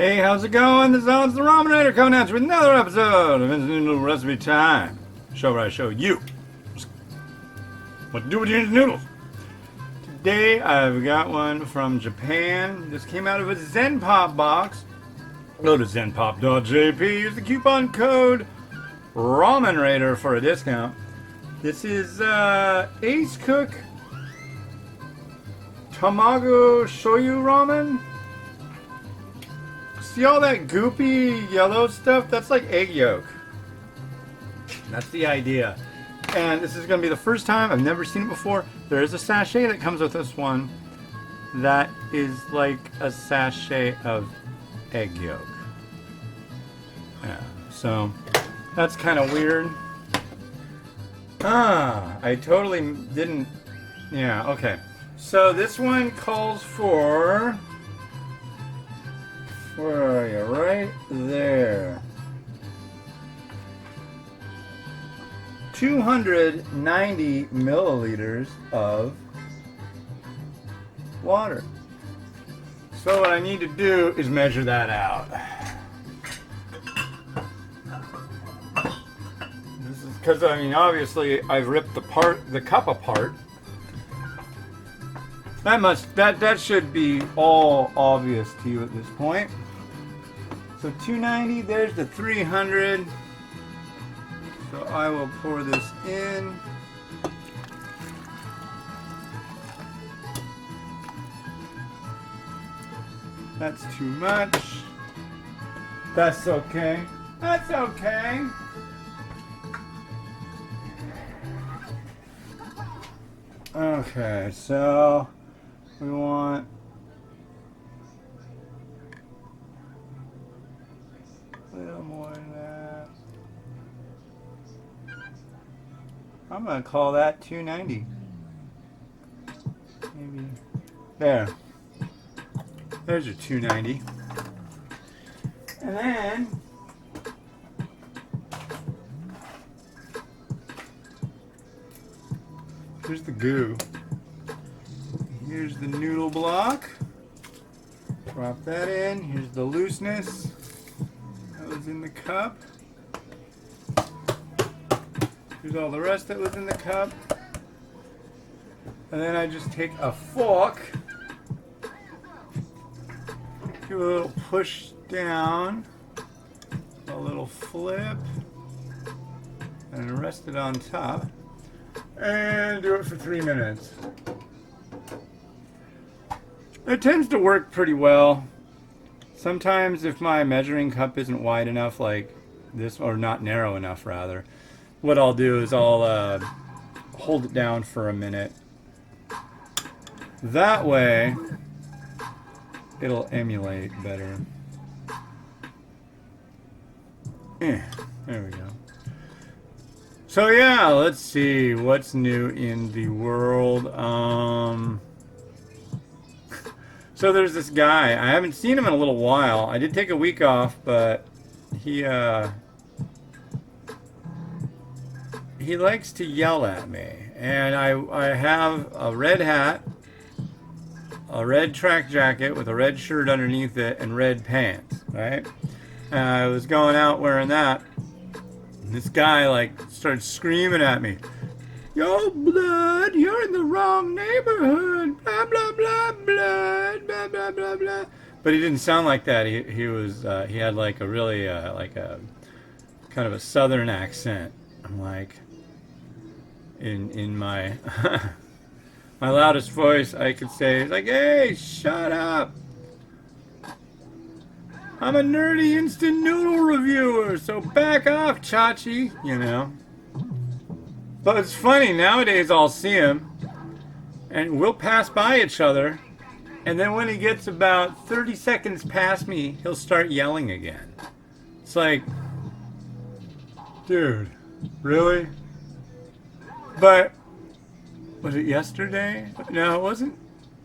Hey, how's it going? This is the Ramen coming at you with another episode of Instant Noodle Recipe Time. Show where I show you what to do with your instant noodles. Today I've got one from Japan. This came out of a Zen Pop box. Go to zenpop.jp, use the coupon code RAMENRAIDER for a discount. This is Acecook Tamago Shoyu Ramen. See all that goopy yellow stuff? That's like egg yolk. That's the idea. And this is going to be the first time. I've never seen it before. There is a sachet that comes with this one that is like a sachet of egg yolk. Yeah, so that's kind of weird. I totally didn't. Yeah, okay. So this one calls for. Where are you? Right there. 290 milliliters of water. So what I need to do is measure that out. This is because, I mean, obviously I've ripped the cup apart. That should be all obvious to you at this point. So 290, there's the 300. So I will pour this in. That's too much. That's okay. That's okay. Okay, so we want a little more than that. I'm going to call that 290. Maybe. There. There's your 290. And then here's the goo. Here's the noodle block. Drop that in. Here's the looseness that was in the cup. Here's all the rest that was in the cup. And then I just take a fork, give a little push down, a little flip, and rest it on top. And do it for 3 minutes. It tends to work pretty well. Sometimes if my measuring cup isn't wide enough like this, or not narrow enough rather, what I'll do is I'll hold it down for a minute. That way it'll emulate better. There we go. So yeah, let's see what's new in the world. So there's this guy. I haven't seen him in a little while. I did take a week off, but he likes to yell at me. And I have a red hat, a red track jacket with a red shirt underneath it, and red pants, right? And I was going out wearing that. This guy like started screaming at me, "Yo, blood, you're in the wrong neighborhood, blah blah blah, blood, blah blah blah blah." But he didn't sound like that. He had like a really like a kind of a southern accent. I'm like, in my my loudest voice I could say, like, "Hey, shut up. I'm a nerdy instant noodle reviewer, so back off, Chachi," you know. But it's funny, nowadays I'll see him, and we'll pass by each other, and then when he gets about 30 seconds past me, he'll start yelling again. It's like, dude, really? But, was it yesterday? No, it wasn't.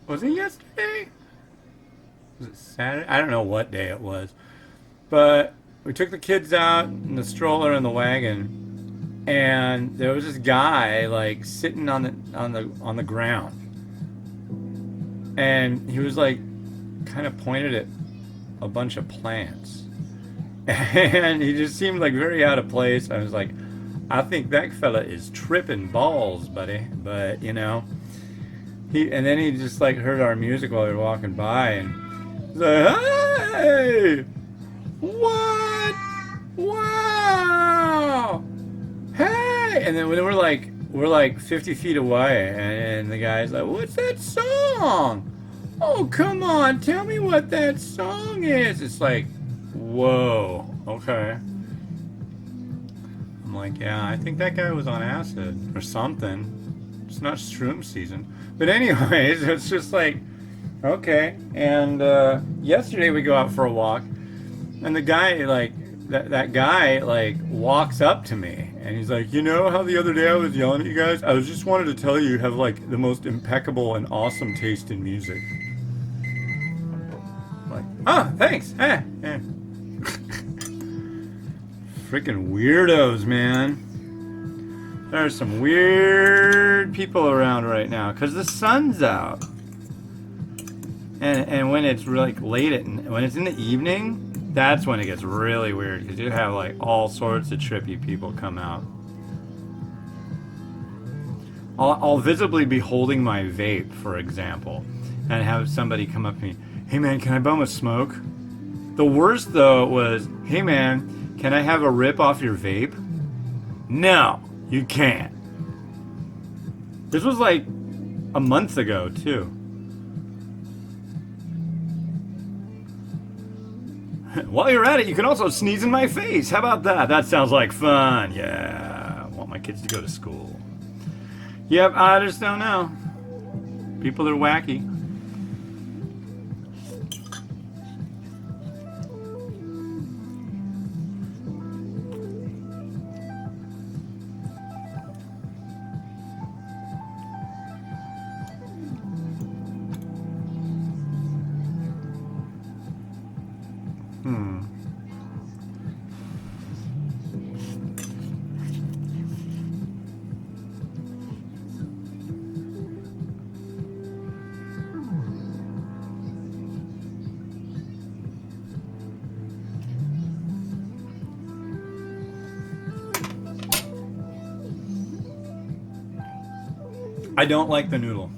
Was it yesterday? Was it Saturday? I don't know what day it was. But we took the kids out in the stroller and the wagon, and there was this guy like sitting on the ground. And he was like kind of pointed at a bunch of plants. And he just seemed like very out of place. I was like, I think that fella is tripping balls, buddy. But you know, and then he just like heard our music while we were walking by, and he's like, "Hey, what? Wow, hey!" And then when we're like 50 feet away, and the guy's like, "What's that song? Oh, come on, tell me what that song is." It's like, whoa, okay. I'm like, yeah, I think that guy was on acid or something. It's not shroom season. But anyways, it's just like, okay. And yesterday we go out for a walk, and the guy, like, that guy, like, walks up to me, and he's like, you know how the other day I was yelling at you guys? I was just wanted to tell you have, like, the most impeccable and awesome taste in music. Like, oh, thanks. Eh. Freaking weirdos, man. There are some weird people around right now because the sun's out. And when it's really late when it's in the evening, that's when it gets really weird because you have like all sorts of trippy people come out. I'll visibly be holding my vape, for example, and have somebody come up to me. Hey man, can I bum a smoke? The worst though was, hey man, can I have a rip off your vape? No, you can't. This was like a month ago too. While you're at it, you can also sneeze in my face. How about that? That sounds like fun. Yeah, I want my kids to go to school. Yep, I just don't know. People are wacky. I don't like the noodle.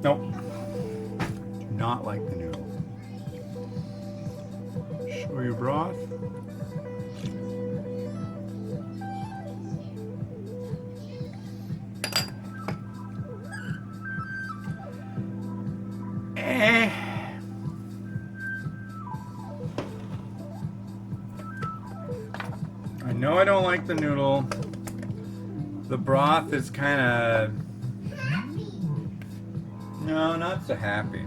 Nope. Do not like the noodle. Shoyu broth. I know I don't like the noodle. The broth is kind of... No, not so happy.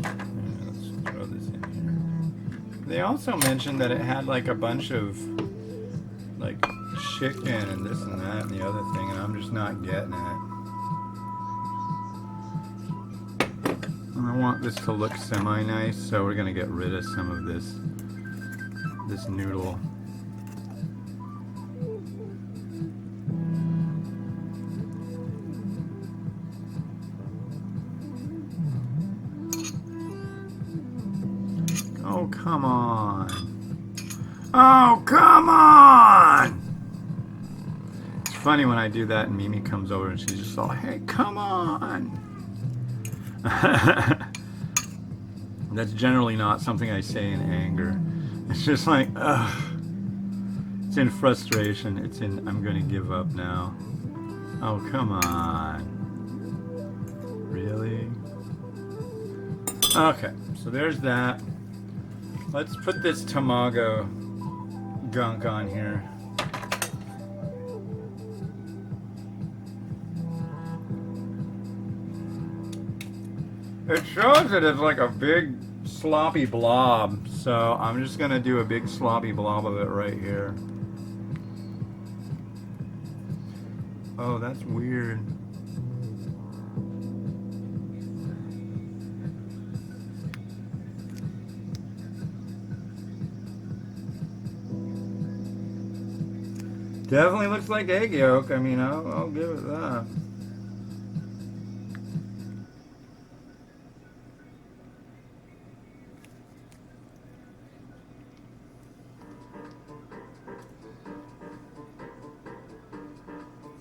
Let's throw this in here. They also mentioned that it had like a bunch of like chicken and this and that and the other thing, and I'm just not getting it. I want this to look semi-nice, so we're gonna get rid of some of this noodle. Oh, come on. Oh, come on! It's funny when I do that and Mimi comes over and she's just all, hey, come on! That's generally not something I say in anger. It's just like, ugh. It's in frustration. It's in, I'm gonna give up now. Oh, come on. Really? Okay, so there's that. Let's put this Tamago gunk on here. It shows it as like a big sloppy blob, so I'm just gonna do a big sloppy blob of it right here. Oh, that's weird. Definitely looks like egg yolk. I mean, I'll give it that.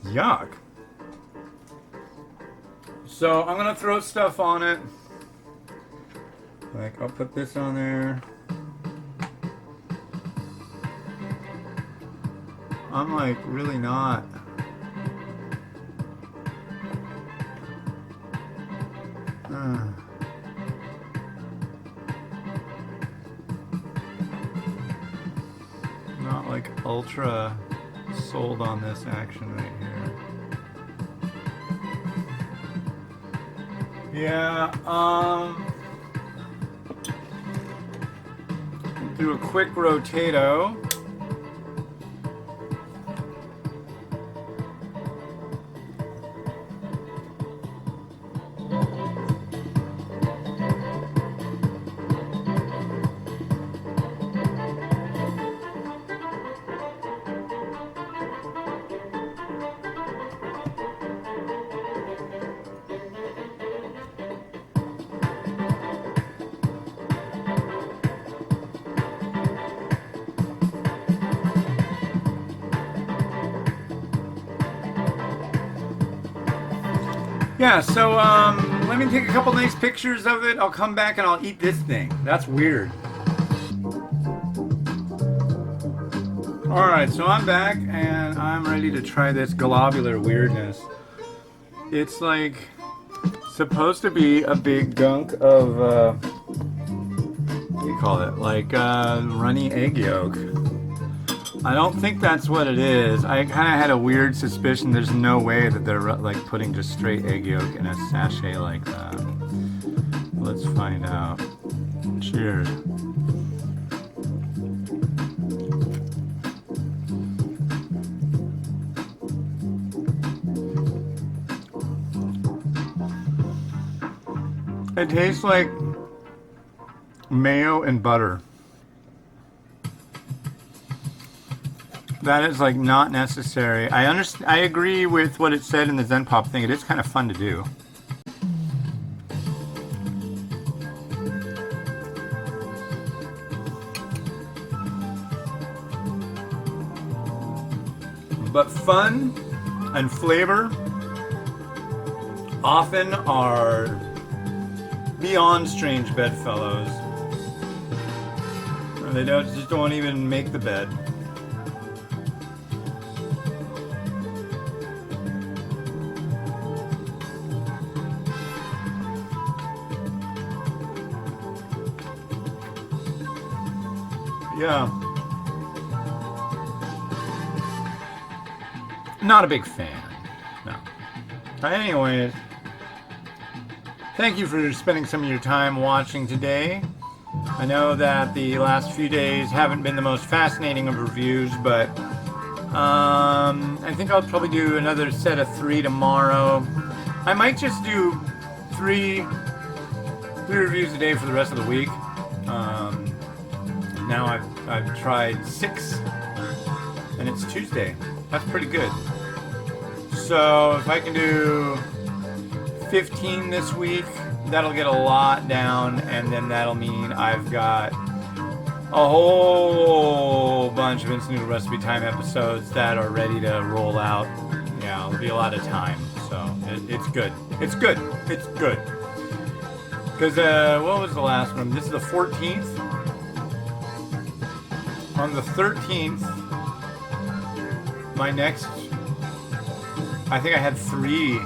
Yuck. So I'm gonna throw stuff on it. Like, I'll put this on there. I'm like really not. Not like ultra sold on this action right here. Yeah, do a quick rotato. Yeah, so let me take a couple nice pictures of it. I'll come back and I'll eat this thing. That's weird. Alright, so I'm back and I'm ready to try this globular weirdness. It's like supposed to be a big gunk of, what do you call it? Like runny egg yolk. I don't think that's what it is. I kind of had a weird suspicion there's no way that they're like putting just straight egg yolk in a sachet like that. Let's find out. Cheers. It tastes like mayo and butter. That is like not necessary. I agree with what it said in the Zen Pop thing. It is kind of fun to do. But fun and flavor often are beyond strange bedfellows. They just don't even make the bed. Yeah. Not a big fan. No. But anyways, thank you for spending some of your time watching today. I know that the last few days haven't been the most fascinating of reviews, but I think I'll probably do another set of 3 tomorrow. I might just do three reviews a day for the rest of the week. Now I've tried 6, and it's Tuesday. That's pretty good. So if I can do 15 this week, that'll get a lot down, and then that'll mean I've got a whole bunch of Instant Noodle Recipe Time episodes that are ready to roll out. Yeah, it'll be a lot of time, so it's good. It's good. It's good. Because, what was the last one? This is the 14th. On the 13th, my next, I think I had 3.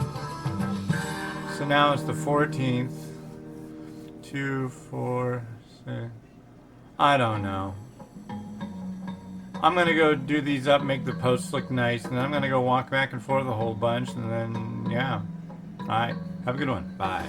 So now it's the 14th. 2, 4, 6. I don't know. I'm going to go do these up, make the posts look nice, and then I'm going to go walk back and forth a whole bunch, and then, yeah. Alright, have a good one. Bye.